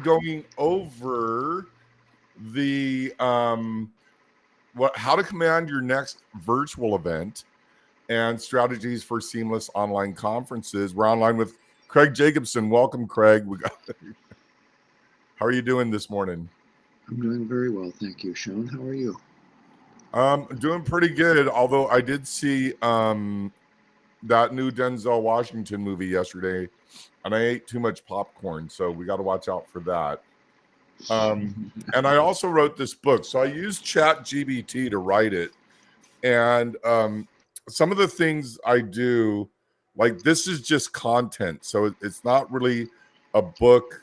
going over the how to command your next virtual event and strategies for seamless online conferences. We're online with Craig Jacobson. Welcome, Craig. How are you doing this morning? I'm doing very well, thank you, Sean. How are you? Doing pretty good. Although I did see that new Denzel Washington movie yesterday, and I ate too much popcorn, so we got to watch out for that. Um, and I also wrote this book, so I used Chat GBT to write it. And some of the things I do, like this is just content, so it's not really a book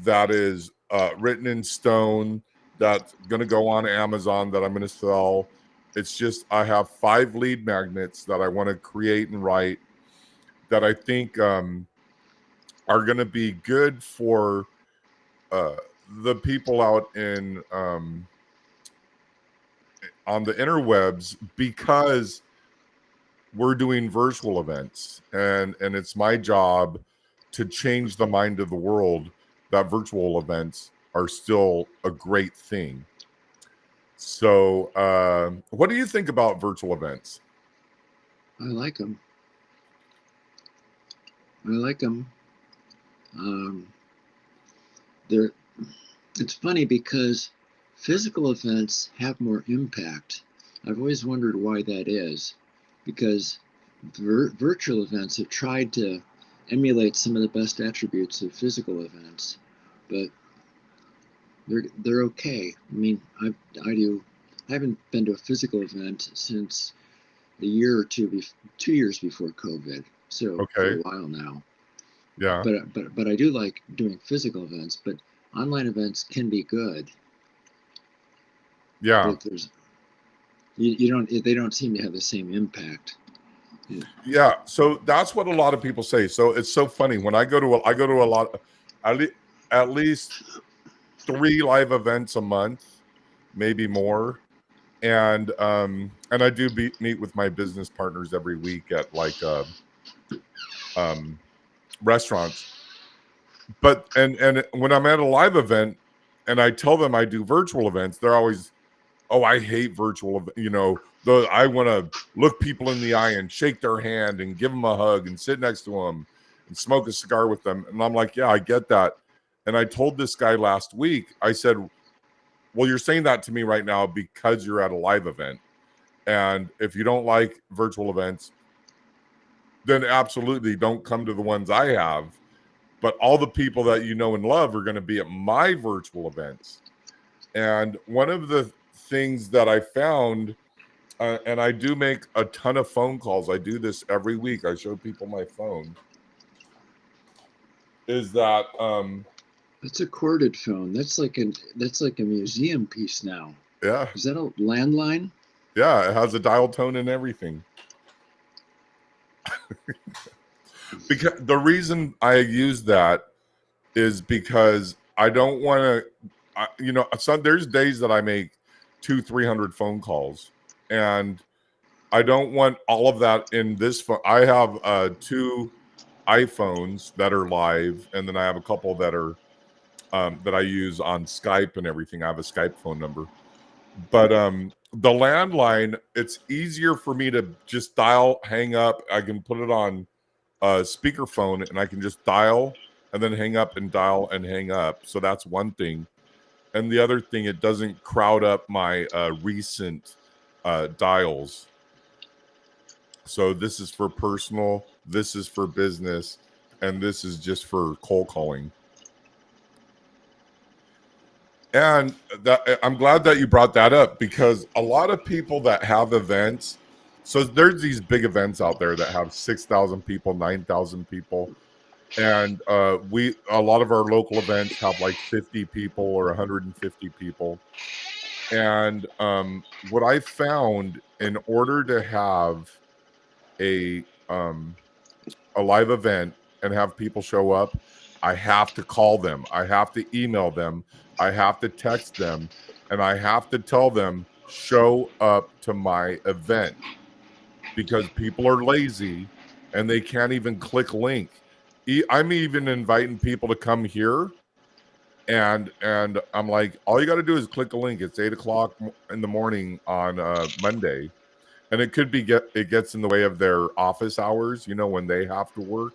that is written in stone that's going to go on Amazon that I'm going to sell. It's just I have 5 lead magnets that I want to create and write that I think are going to be good for uh, the people out in on the interwebs because we're doing virtual events and it's my job to change the mind of the world that virtual events are still a great thing. So what do you think about virtual events? I like them. I like them. Um, they're. It's funny because physical events have more impact. I've always wondered why that is, because virtual events have tried to emulate some of the best attributes of physical events, but they're okay. I mean, I do. I haven't been to a physical event since a year or two, 2 years before COVID. So for Okay. a while now, Yeah. but I do like doing physical events. But online events can be good. Yeah. There's you don't they don't seem to have the same impact. Yeah. Yeah. So that's what a lot of people say. So it's so funny when I go to a lot at, le- at least 3 live events a month, maybe more. And I do meet with my business partners every week at like um restaurants. But and when I'm at a live event and I tell them I do virtual events, they're always, oh, I hate the I want to look people in the eye and shake their hand and give them a hug and sit next to them and smoke a cigar with them. And I'm like, yeah, I get that. And I told this guy last week, I said, well, you're saying that to me right now because you're at a live event. And if you don't like virtual events, then absolutely don't come to the ones I have. But all the people that you know and love are going to be at my virtual events. And one of the things that I found, and I do make a ton of phone calls, I do this every week, I show people my phone, is that, That's a corded phone. That's like a museum piece now. yeah, Is that a landline? yeah, it has a dial tone and everything. Because the reason I use that is because I don't want there's days that I make 300 phone calls, and I don't want all of that in this phone. I have 2 iPhones that are live, and then I have a couple that are that I use on Skype and everything. I have a Skype phone number, but the landline, it's easier for me to just dial, hang up. I can put it on speakerphone, and I can just dial and then hang up and dial and hang up. So that's one thing. And the other thing, it doesn't crowd up my recent dials. So this is for personal, this is for business, and this is just for cold calling. And that I'm glad that you brought that up because a lot of people that have events, so there's these big events out there that have 6,000 people, 9,000 people, and we a lot of our local events have like 50 people or 150 people. And what I found, in order to have a um, a live event and have people show up, I have to call them, I have to email them, I have to text them, and I have to tell them show up to my event because people are lazy and they can't even click link. I'm even inviting people to come here, And I'm like, all you got to do is click a link. It's 8 o'clock in the morning on Monday, and it could be it gets in the way of their office hours, when they have to work.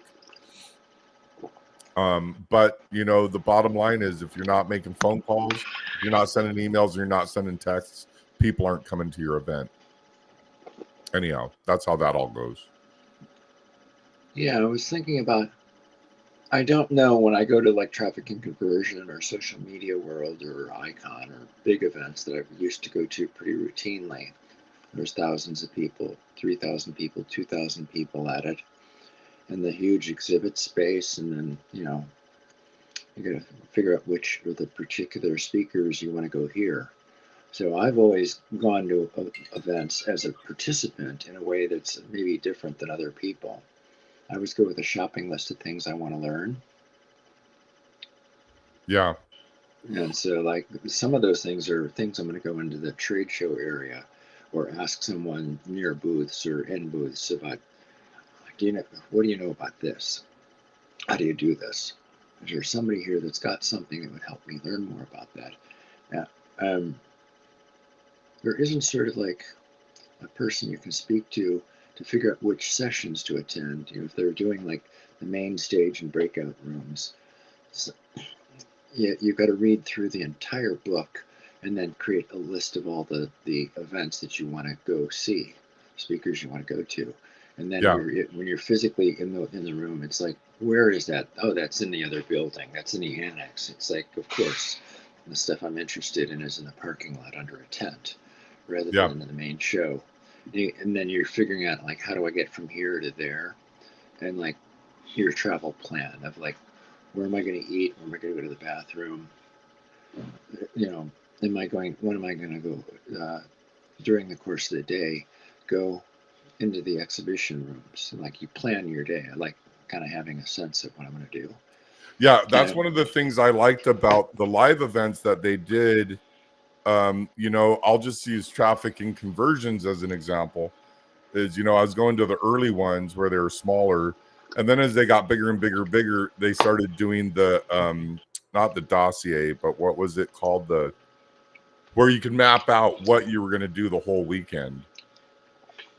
But the bottom line is, if you're not making phone calls, if you're not sending emails, you're not sending texts, people aren't coming to your event. Anyhow, that's how that all goes. Yeah, I was thinking about, I don't know, when I go to like Traffic and Conversion or Social Media World or Icon or big events that I used to go to pretty routinely, there's thousands of people, 3,000 people, 2,000 people at it, and the huge exhibit space, and then, you got to figure out which are the particular speakers you want to go hear. So I've always gone to events as a participant in a way that's maybe different than other people. I always go with a shopping list of things I want to learn. Yeah. And so, like, some of those things are things I'm going to go into the trade show area or ask someone near booths or in booths about, what do you know about this? How do you do this? Is there somebody here that's got something that would help me learn more about that? There isn't sort of like a person you can speak to figure out which sessions to attend. If they're doing like the main stage and breakout rooms, so, you've got to read through the entire book and then create a list of all the events that you want to go see, speakers you want to go to. And then when you're physically in the room, it's like, where is that? Oh, that's in the other building. That's in the annex. It's like, of course, the stuff I'm interested in is in the parking lot under a tent rather than in the main show. And then you're figuring out, like, how do I get from here to there? And like your travel plan of like, where am I going to eat? Where am I going to go to the bathroom? When am I going to go during the course of the day, go into the exhibition rooms? And like, you plan your day. I like kind of having a sense of what I'm going to do. Yeah, that's one of the things I liked about the live events that they did. I'll just use Traffic and Conversions as an example. Is, I was going to the early ones where they were smaller, and then as they got bigger and bigger, they started doing the not the dossier, but what was it called, where you can map out what you were going to do the whole weekend.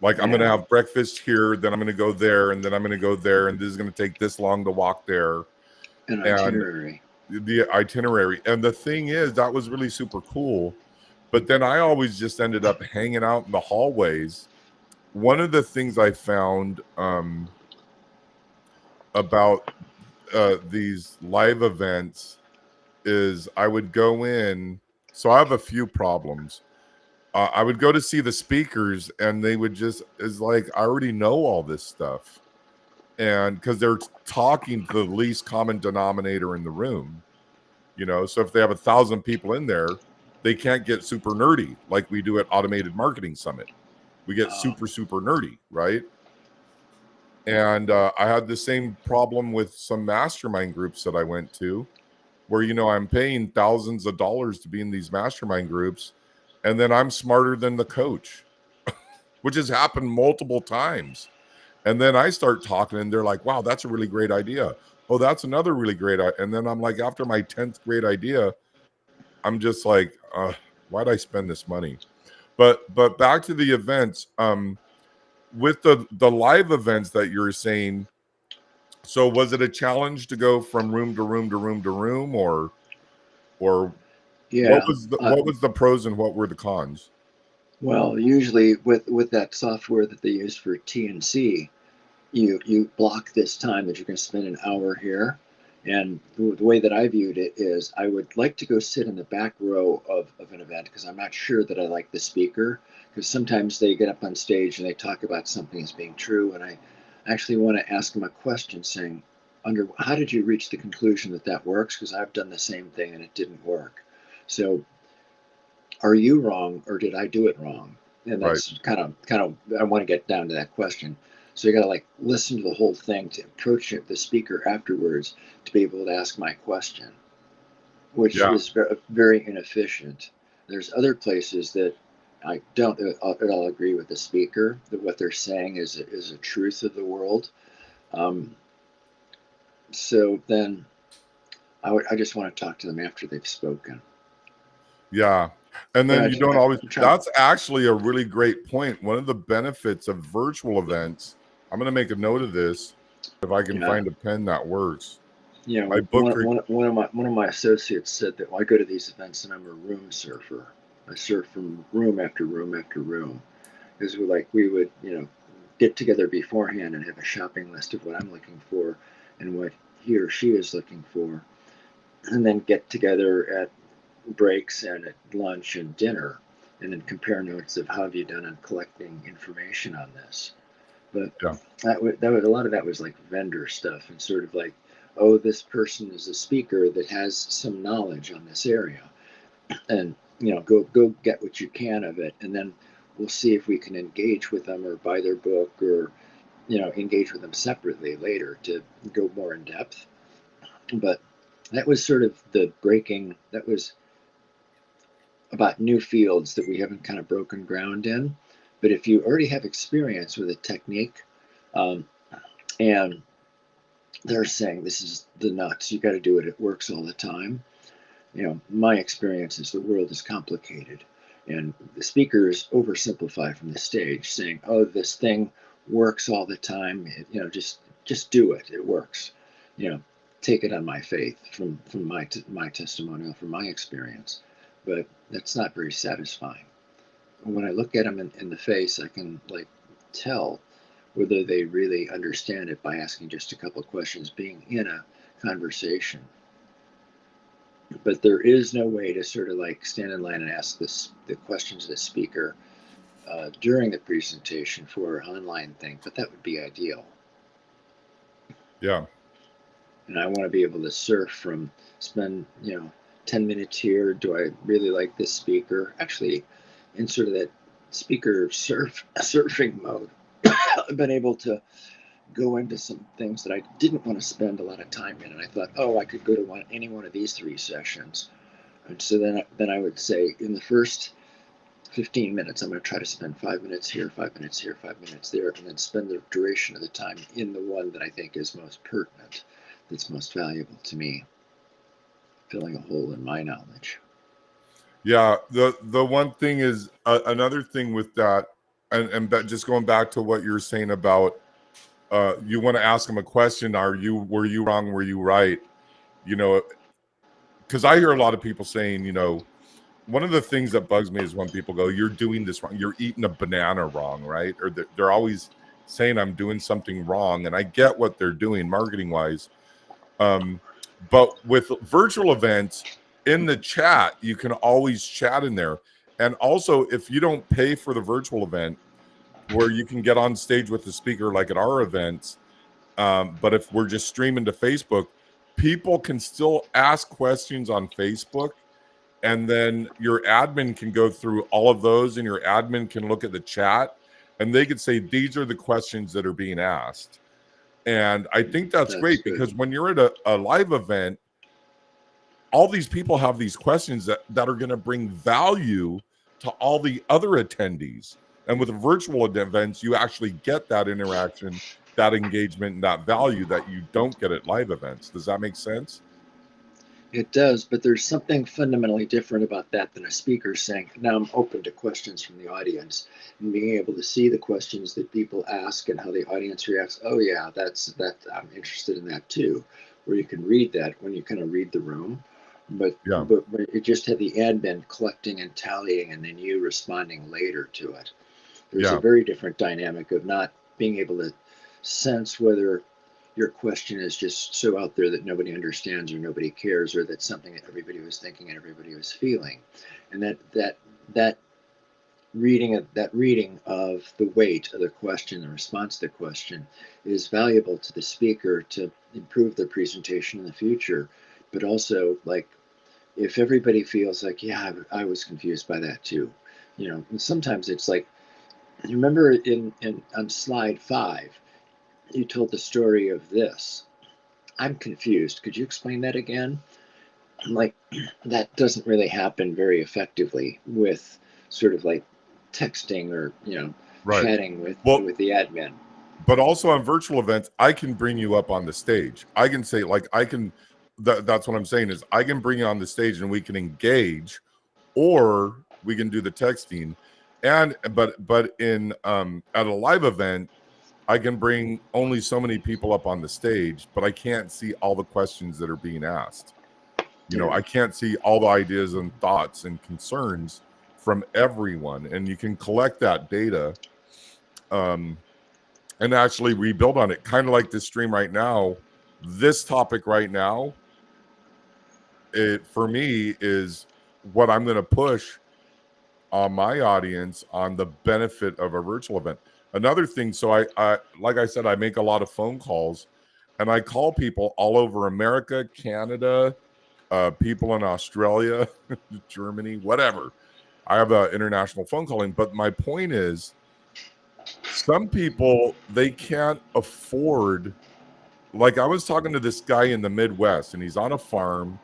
Like, I'm going to have breakfast here, then I'm going to go there, and then I'm going to go there, and this is going to take this long to walk there. An itinerary. And the itinerary. And the thing is, that was really super cool. But then I always just ended up hanging out in the hallways. One of the things I found about these live events is I would go in. So I have a few problems. I would go to see the speakers, and they would is like, I already know all this stuff. And because they're talking to the least common denominator in the room, so if they have 1,000 people in there, they can't get super nerdy like we do at Automated Marketing Summit. We get super nerdy, right? And I had the same problem with some mastermind groups that I went to, where I'm paying thousands of dollars to be in these mastermind groups, and then I'm smarter than the coach, which has happened multiple times. And then I start talking, and they're like, wow, that's a really great idea. Oh, that's another really great idea. And then I'm like, after my 10th great idea, I'm just like, why'd I spend this money? But back to the events, with the live events that you're saying, so was it a challenge to go from room to room to room to room, or yeah, what was the pros and what were the cons? Well, usually with that software that they use for TNC, you block this time that you're going to spend an hour here. And the way that I viewed it is, I would like to go sit in the back row of an event because I'm not sure that I like the speaker, because sometimes they get up on stage and they talk about something as being true, and I actually want to ask them a question saying, how did you reach the conclusion that that works? Because I've done the same thing and it didn't work. So are you wrong or did I do it wrong? And that's kind of I want to get down to that question. So you got to like listen to the whole thing to approach the speaker afterwards to be able to ask my question, which is very, very inefficient. There's other places that I don't at all agree with the speaker, that what they're saying is a truth of the world. So then I just want to talk to them after they've spoken. Yeah. And But then you don't always, I'm trying. that's actually a really great point. One of the benefits of virtual events, I'm going to make a note of this if I can Yeah. find a pen that works. You know, My book, one of my associates said that, well, I go to these events and I'm a room surfer. I surf from room after room after room, because we would, you know, get together beforehand and have a shopping list of what I'm looking for and what he or she is looking for, and then get together at breaks and at lunch and dinner, and then compare notes of how have you done on collecting information on this. But yeah. that was a lot of that was like vendor stuff and sort of like, oh, this person is a speaker that has some knowledge on this area, and you know, go get what you can of it, and then we'll see if we can engage with them or buy their book or, you know, engage with them separately later to go more in depth. But that was sort of the breaking. That was about new fields that we haven't kind of broken ground in. But if you already have experience with a technique, um, and they're saying this is the nuts, you got to do it, it works all the time. You know, my experience is the world is complicated, and the speakers oversimplify from the stage, saying, "Oh, this thing works all the time. You know, just do it. It works." You know, take it on my faith from my testimonial, from my experience, but that's not very satisfying. When I look at them in the face, I can like tell whether they really understand it by asking just a couple of questions, being in a conversation. But there is no way to sort of like stand in line and ask the questions of the speaker during the presentation for an online thing, but that would be ideal. Yeah. And I want to be able to surf from, spend, you know, 10 minutes here. Do I really like this speaker? Actually, in sort of that speaker surfing mode, I've been able to go into some things that I didn't want to spend a lot of time in. And I thought, oh, I could go to any one of these 3 sessions. And so then I would say in the first 15 minutes, I'm going to try to spend 5 minutes here, 5 minutes here, 5 minutes there, and then spend the duration of the time in the one that I think is most pertinent, that's most valuable to me, filling a hole in my knowledge. Yeah. The one thing is another thing with that, and just going back to what you're saying about you want to ask them a question. Were you wrong? Were you right? You know, because I hear a lot of people saying, you know, one of the things that bugs me is when people go, "You're doing this wrong. You're eating a banana wrong," right? Or they're always saying I'm doing something wrong, and I get what they're doing marketing wise. But with virtual events in the chat, you can always chat in there. And also, if you don't pay for the virtual event, where you can get on stage with the speaker like at our events, but if we're just streaming to Facebook, people can still ask questions on Facebook, and then your admin can go through all of those, and your admin can look at the chat, and they could say these are the questions that are being asked. And I think that's great, good. because when you're at a live event, all these people have these questions that are going to bring value to all the other attendees. And with virtual events, you actually get that interaction, that engagement, and that value that you don't get at live events. Does that make sense? It does, but there's something fundamentally different about that than a speaker saying, now I'm open to questions from the audience, and being able to see the questions that people ask and how the audience reacts. Oh yeah, that I'm interested in that too. Where you can read that when you kind of read the room, but Yeah. but it just had the admin collecting and tallying and then you responding later to it. There's a very different dynamic of not being able to sense whether your question is just so out there that nobody understands or nobody cares, or that's something that everybody was thinking and everybody was feeling. And that reading of the weight of the question, the response to the question, is valuable to the speaker to improve their presentation in the future. But also, like, if everybody feels like, yeah, I was confused by that too, you know, and sometimes it's like, you remember in on slide 5, you told the story of this. I'm confused. Could you explain that again? Like, that doesn't really happen very effectively with sort of like texting or, you know, Right. chatting with the admin. But also on virtual events, I can bring you up on the stage. I can say, like, I can that's what I'm saying is I can bring you on the stage and we can engage, or we can do the texting. And but in at a live event, I can bring only so many people up on the stage, but I can't see all the questions that are being asked. You know, I can't see all the ideas and thoughts and concerns from everyone, and you can collect that data and actually rebuild on it, kind of like this stream right now. This topic right now, it for me is what I'm going to push on my audience on the benefit of a virtual event. Another thing, so I like I said, I make a lot of phone calls, and I call people all over America, Canada, people in Australia, Germany, whatever. I have international phone calling, but my point is, some people, they can't afford. Like, I was talking to this guy in the Midwest, and he's on a farm,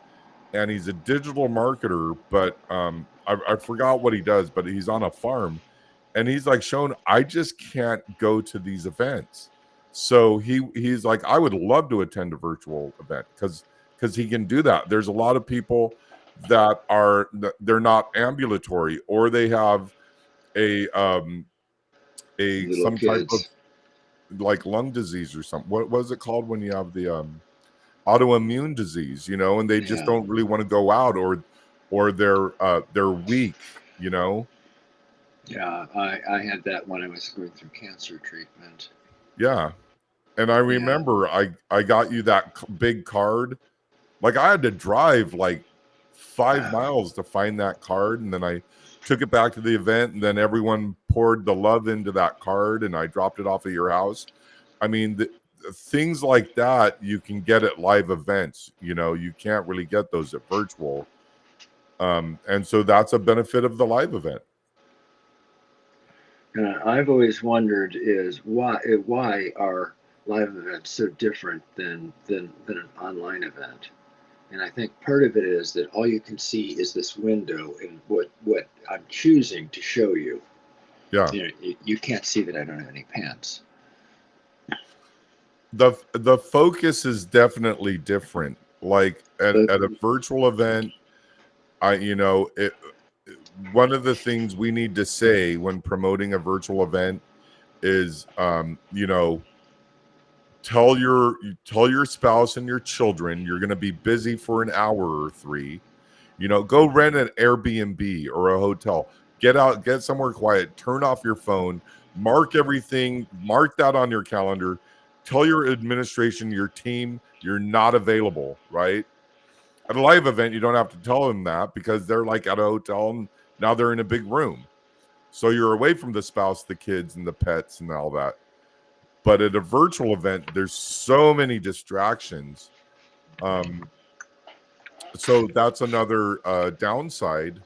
and he's a digital marketer, but I forgot what he does, but he's on a farm, and he's like, Sean, I just can't go to these events. So he's like, I would love to attend a virtual event because he can do that. There's a lot of people that they're not ambulatory, or they have a Little some type of kids. like lung disease or something. What was it called when you have the autoimmune disease, you know, and they just Yeah. don't really want to go out, or they're weak, you know. Yeah, I had that when I was going through cancer treatment. Yeah. And I remember I got you that big card. Like, I had to drive like 5 miles to find that card, and then I took it back to the event, and then everyone poured the love into that card, and I dropped it off at your house. I mean, things like that you can get at live events. You know, you can't really get those at virtual. And so that's a benefit of the live event. And I've always wondered is why are live events so different than an online event? And I think part of it is that all you can see is this window and what I'm choosing to show you. Yeah. You know, you can't see that I don't have any pants. The focus is definitely different. Like at a virtual event, one of the things we need to say when promoting a virtual event is, tell your spouse and your children you're going to be busy for an hour or 3. You know, go rent an Airbnb or a hotel. Get out, get somewhere quiet, turn off your phone, mark everything, mark that on your calendar. Tell your administration, your team, you're not available, right? At a live event, you don't have to tell them that because they're like at a hotel and now they're in a big room. So you're away from the spouse, the kids, and the pets and all that. But at a virtual event, there's so many distractions. So that's another downside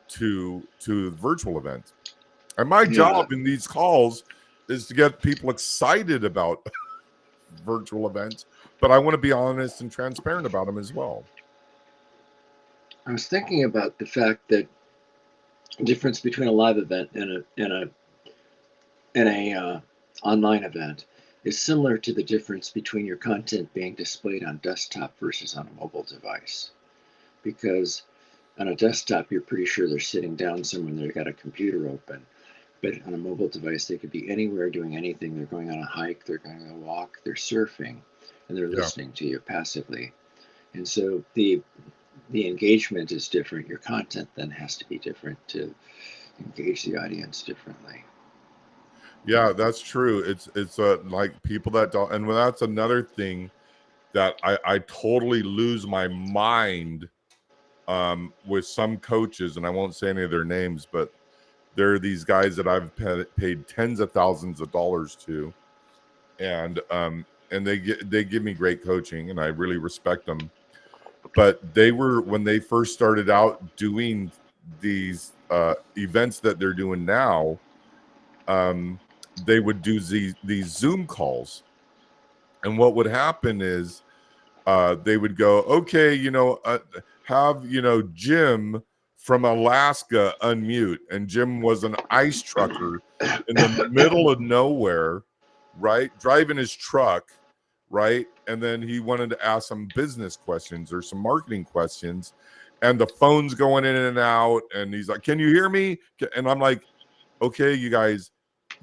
to virtual events. And my job in these calls is to get people excited about virtual events, but I want to be honest and transparent about them as well. I was thinking about the fact that the difference between a live event and a online event is similar to the difference between your content being displayed on desktop versus on a mobile device. Because on a desktop, you're pretty sure they're sitting down somewhere and they've got a computer open. But on a mobile device, they could be anywhere doing anything. They're going on a hike, they're going on a walk, they're surfing, and they're listening to you passively. And so the engagement is different. Your content then has to be different to engage the audience differently. Yeah, that's true. It's like people that don't, and that's another thing that I totally lose my mind with some coaches, and I won't say any of their names, but there are these guys that I've paid tens of thousands of dollars to, and they give me great coaching, and I really respect them. But when they first started out doing these events that they're doing now, they would do these Zoom calls, and what would happen is they would go, okay, have Jim from Alaska unmute, and Jim was an ice trucker in the middle of nowhere, right, driving his truck right? And then he wanted to ask some business questions or some marketing questions, and the phone's going in and out, and he's like, "Can you hear me?" And I'm like, "Okay, you guys,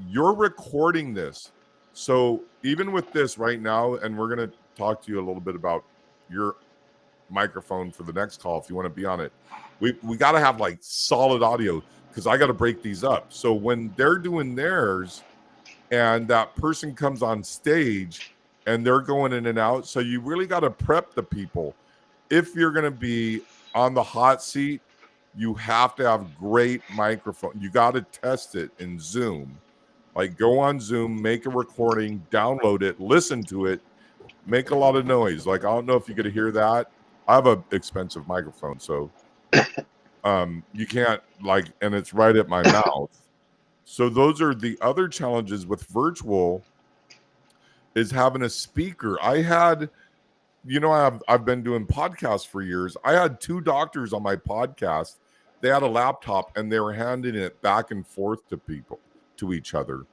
you're recording this, so even with this right now, and we're gonna talk to you a little bit about your microphone for the next call if you want to be on it. We got to have like solid audio because I got to break these up. So when they're doing theirs and that person comes on stage and they're going in and out, so you really got to prep the people. If you're going to be on the hot seat, you have to have great microphone. You got to test it in Zoom. Like go on Zoom, make a recording, download it, listen to it, make a lot of noise. Like I don't know if you could hear that. I have a expensive microphone, so you can't like, and it's right at my mouth. So those are the other challenges with virtual is having a speaker. I had, I've been doing podcasts for years. I had 2 doctors on my podcast. They had a laptop and they were handing it back and forth to people, to each other.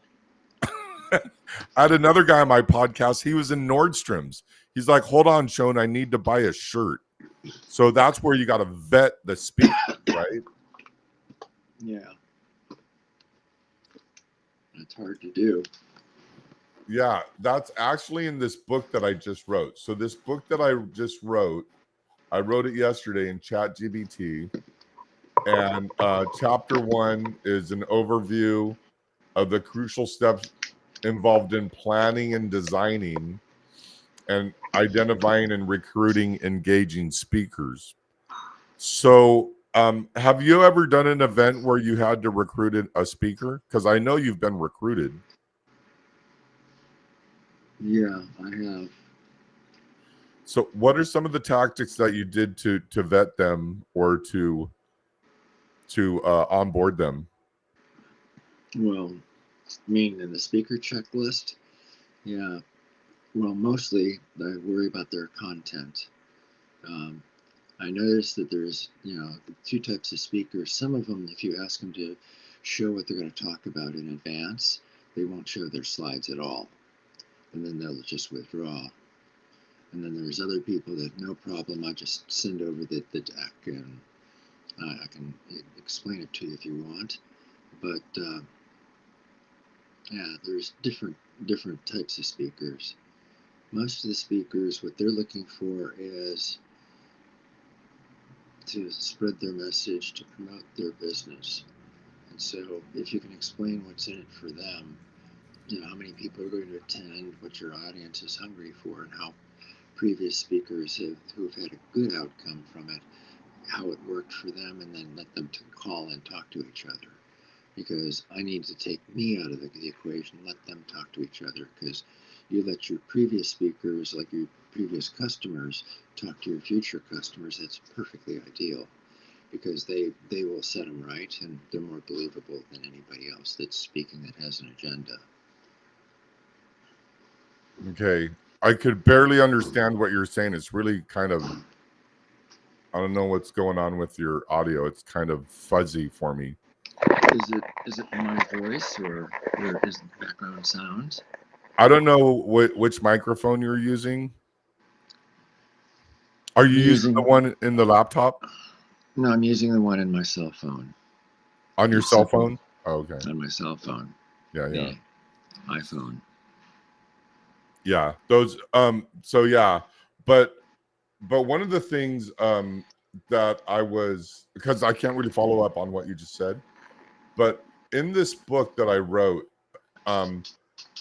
I had another guy on my podcast. He was in Nordstrom's. He's like, "Hold on, Sean, I need to buy a shirt." So that's where you got to vet the speaker, right? Yeah. That's hard to do. Yeah, that's actually in this book that I just wrote. So this book that I just wrote, I wrote it yesterday in ChatGPT. And chapter 1 is an overview of the crucial steps involved in planning and designing and identifying and recruiting engaging speakers. So have you ever done an event where you had to recruit a speaker? Because I know you've been recruited. Yeah, I have. So what are some of the tactics that you did to vet them or to onboard them? Well, in the speaker checklist, yeah. Well, mostly I worry about their content. I noticed that there's, 2 types of speakers. Some of them, if you ask them to show what they're going to talk about in advance, they won't show their slides at all. And then they'll just withdraw. And then there's other people that, no problem, I just send over the deck and I can explain it to you if you want. But yeah, there's different types of speakers. Most of the speakers, what they're looking for is to spread their message, to promote their business. And so if you can explain what's in it for them, how many people are going to attend, what your audience is hungry for, and how previous speakers who have had a good outcome from it, how it worked for them, and then let them call and talk to each other. Because I need to take me out of the equation, let them talk to each other, because you let your previous speakers, like your previous customers, talk to your future customers, that's perfectly ideal, because they will set them right, and they're more believable than anybody else that's speaking that has an agenda. Okay. I could barely understand what you're saying. It's really kind of, I don't know what's going on with your audio. It's kind of fuzzy for me. Is it my voice or is it background sounds? I don't know which microphone you're using. Are you using the one in the laptop? No, I'm using the one in my cell phone. On your cell phone? Oh, okay. On my cell phone. Yeah. The iPhone. Yeah. Those so yeah. But one of the things that I was, because I can't really follow up on what you just said, but in this book that I wrote,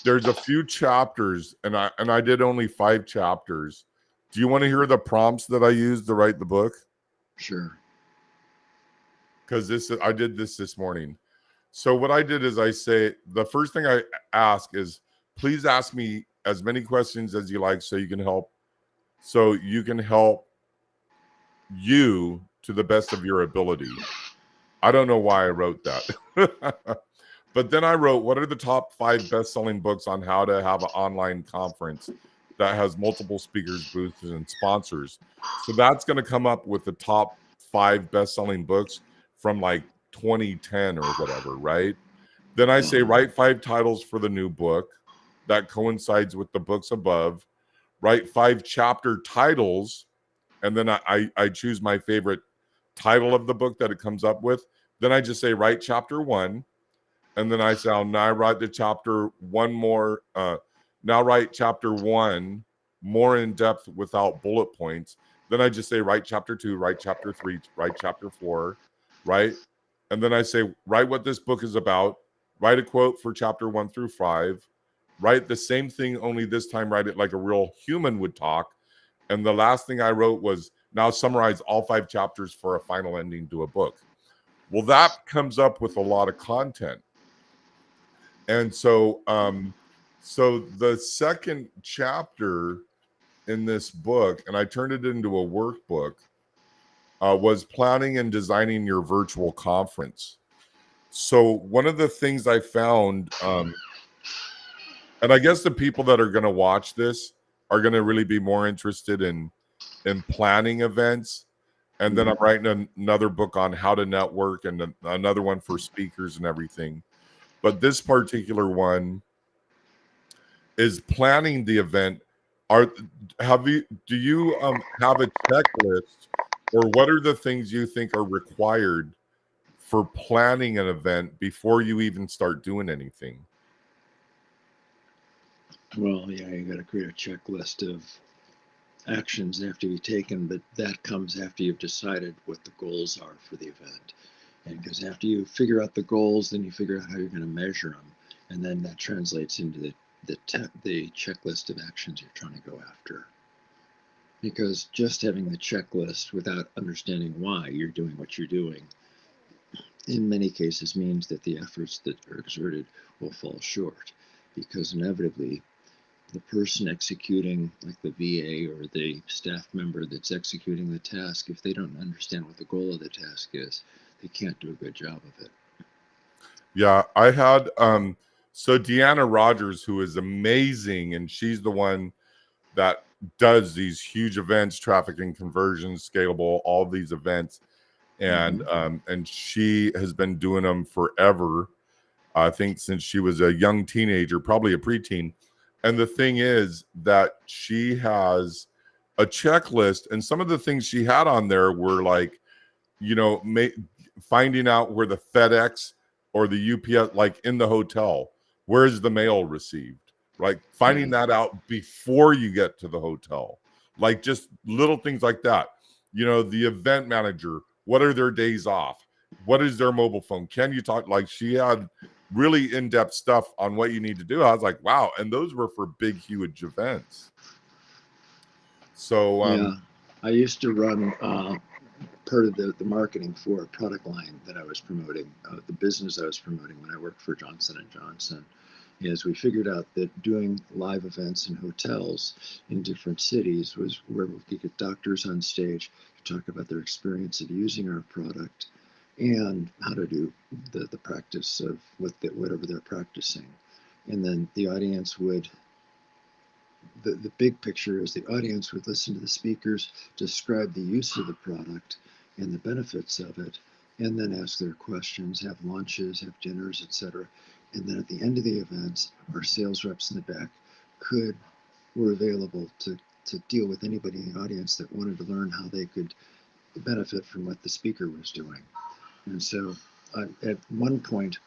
there's a few chapters, and I did only 5 chapters. Do you want to hear the prompts that I used to write the book? Sure. Because I did this morning. So what I did is I say, the first thing I ask is, please ask me as many questions as you like so you can help you to the best of your ability. I don't know why I wrote that. But then I wrote, what are the top 5 best-selling books on how to have an online conference that has multiple speakers, booths, and sponsors? So that's going to come up with the top 5 best-selling books from like 2010 or whatever, right? Then I say, write 5 titles for the new book that coincides with the books above. write 5 chapter titles, and then I choose my favorite title of the book that it comes up with. Then I just say write chapter 1, and then I say, now I write the chapter one more. Now write chapter 1 more in depth without bullet points. Then I just say write chapter 2, write chapter 3, write chapter 4, right? And then I say write what this book is about. Write a quote for chapter 1 through 5. Write the same thing, only this time write it like a real human would talk. And the last thing I wrote was now summarize all 5 chapters for a final ending to a book. Well, that comes up with a lot of content. And so the second chapter in this book, and I turned it into a workbook, was planning and designing your virtual conference. So one of the things I found, and I guess the people that are going to watch this are going to really be more interested in planning events. And then I'm writing another book on how to network, and another one for speakers and everything. But this particular one is planning the event. Do you have a checklist, or what are the things you think are required for planning an event before you even start doing anything? Well, yeah, you got to create a checklist of actions that have to be taken, but that comes after you've decided what the goals are for the event. And because after you figure out the goals, then you figure out how you're going to measure them, and then that translates into the checklist of actions you're trying to go after. Because just having the checklist without understanding why you're doing what you're doing, in many cases means that the efforts that are exerted will fall short, because inevitably the person executing, like the VA or the staff member that's executing the task, if they don't understand what the goal of the task is, they can't do a good job of it. Yeah, I had so Deanna Rogers, who is amazing, and she's the one that does these huge events, traffic and conversion, scalable, all these events, and she has been doing them forever. I think since she was a young teenager, probably a preteen. And the thing is that she has a checklist, and some of the things she had on there were like, finding out where the FedEx or the UPS, like in the hotel, where is the mail received? Like finding that out before you get to the hotel, like just little things like that. The event manager, what are their days off? What is their mobile phone? Can you talk? Like she had really in-depth stuff on what you need to do. I was like, wow. And those were for big, huge events. So yeah, I used to run part of the marketing for a product line that I was promoting, the business I was promoting when I worked for Johnson & Johnson. Is we figured out that doing live events in hotels in different cities was where we could get doctors on stage to talk about their experience of using our product and how to do the practice of whatever they're practicing. And then the audience would, the big picture is the audience would listen to the speakers describe the use of the product and the benefits of it, and then ask their questions, have lunches, have dinners, etc. And then at the end of the events, our sales reps in the back were available to deal with anybody in the audience that wanted to learn how they could benefit from what the speaker was doing. And so at one point,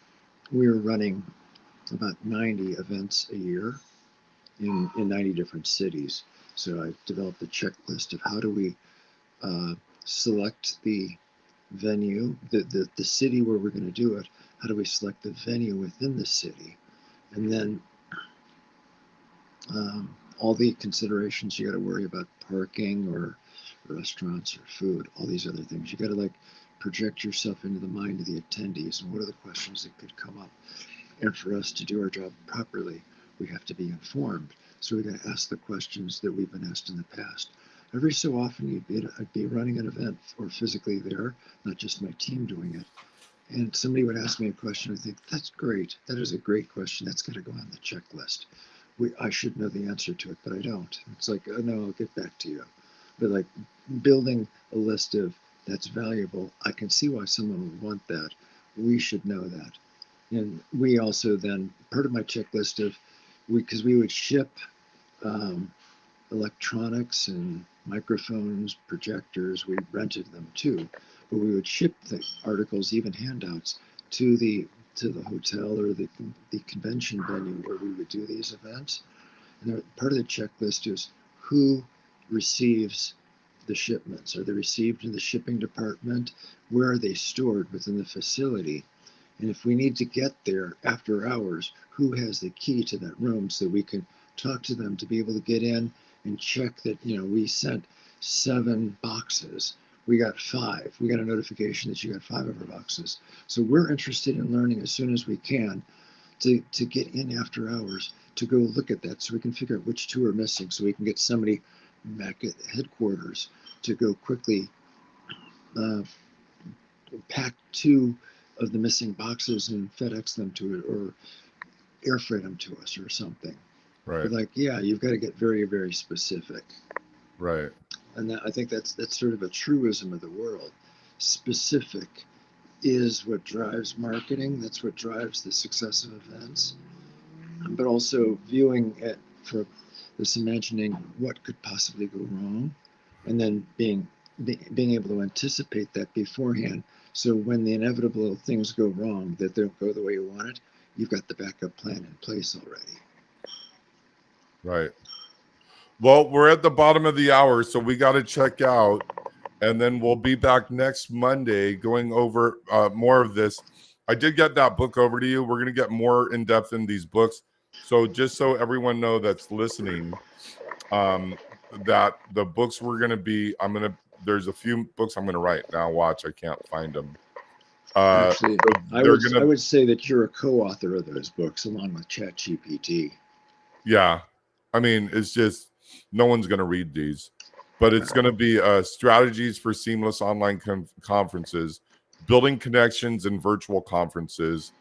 we were running about 90 events a year in 90 different cities. So I developed a checklist of how do we select the venue, the city where we're going to do it, how do we select the venue within the city, and then all the considerations you got to worry about, parking or restaurants or food, all these other things. You got to project yourself into the mind of the attendees and what are the questions that could come up. And for us to do our job properly, we have to be informed. So we got to ask the questions that we've been asked in the past. Every so often, I'd be running an event or physically there, not just my team doing it. And somebody would ask me a question. I think, that's great. That is a great question. That's got to go on the checklist. I should know the answer to it, but I don't. It's like, oh no, I'll get back to you. But like building a list of that's valuable, I can see why someone would want that. We should know that. And we also then, part of my checklist of, because we would ship electronics and microphones, projectors. We rented them too, but we would ship the articles, even handouts, to the hotel or the convention venue where we would do these events. And part of the checklist is who receives the shipments. Are they received in the shipping department? Where are they stored within the facility? And if we need to get there after hours, who has the key to that room so we can talk to them to be able to get in and check that, we sent 7 boxes. We got 5. We got a notification that you got 5 of our boxes. So we're interested in learning as soon as we can to get in after hours to go look at that so we can figure out which 2 are missing so we can get somebody back at headquarters to go quickly pack 2 of the missing boxes and FedEx them to it or air freight them to us or something. Right. But you've got to get very, very specific. Right. And I think that's sort of a truism of the world. Specific is what drives marketing. That's what drives the success of events. But also viewing it for this imagining what could possibly go wrong, and then being able to anticipate that beforehand. So when the inevitable things go wrong, that they don't go the way you want it, you've got the backup plan in place already. Right. Well, we're at the bottom of the hour, so we got to check out, and then we'll be back next Monday going over more of this. I did get that book over to you. We're going to get more in depth in these books. So just so everyone know that's listening, that the books we're going to be, there's a few books I'm going to write now. Watch, I can't find them. Actually, I would say that you're a co-author of those books along with ChatGPT. Yeah. I mean, it's just no one's going to read these, but it's going to be strategies for seamless online conferences, building connections in virtual conferences,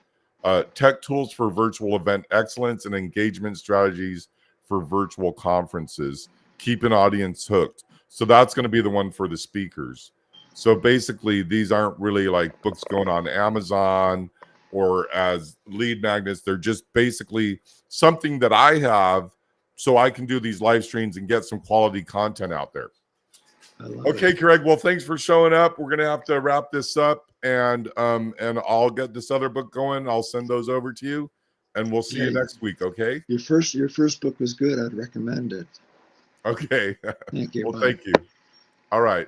tech tools for virtual event excellence, and engagement strategies for virtual conferences. Keep an audience hooked. So that's going to be the one for the speakers. So basically, these aren't really like books going on Amazon or as lead magnets. They're just basically something that I have so I can do these live streams and get some quality content out there. Okay, Craig. Well, thanks for showing up. We're gonna have to wrap this up, and I'll get this other book going. I'll send those over to you, and we'll see you next week. Okay. Your first book was good. I'd recommend it. Okay. Thank you. Well, thank you. All right.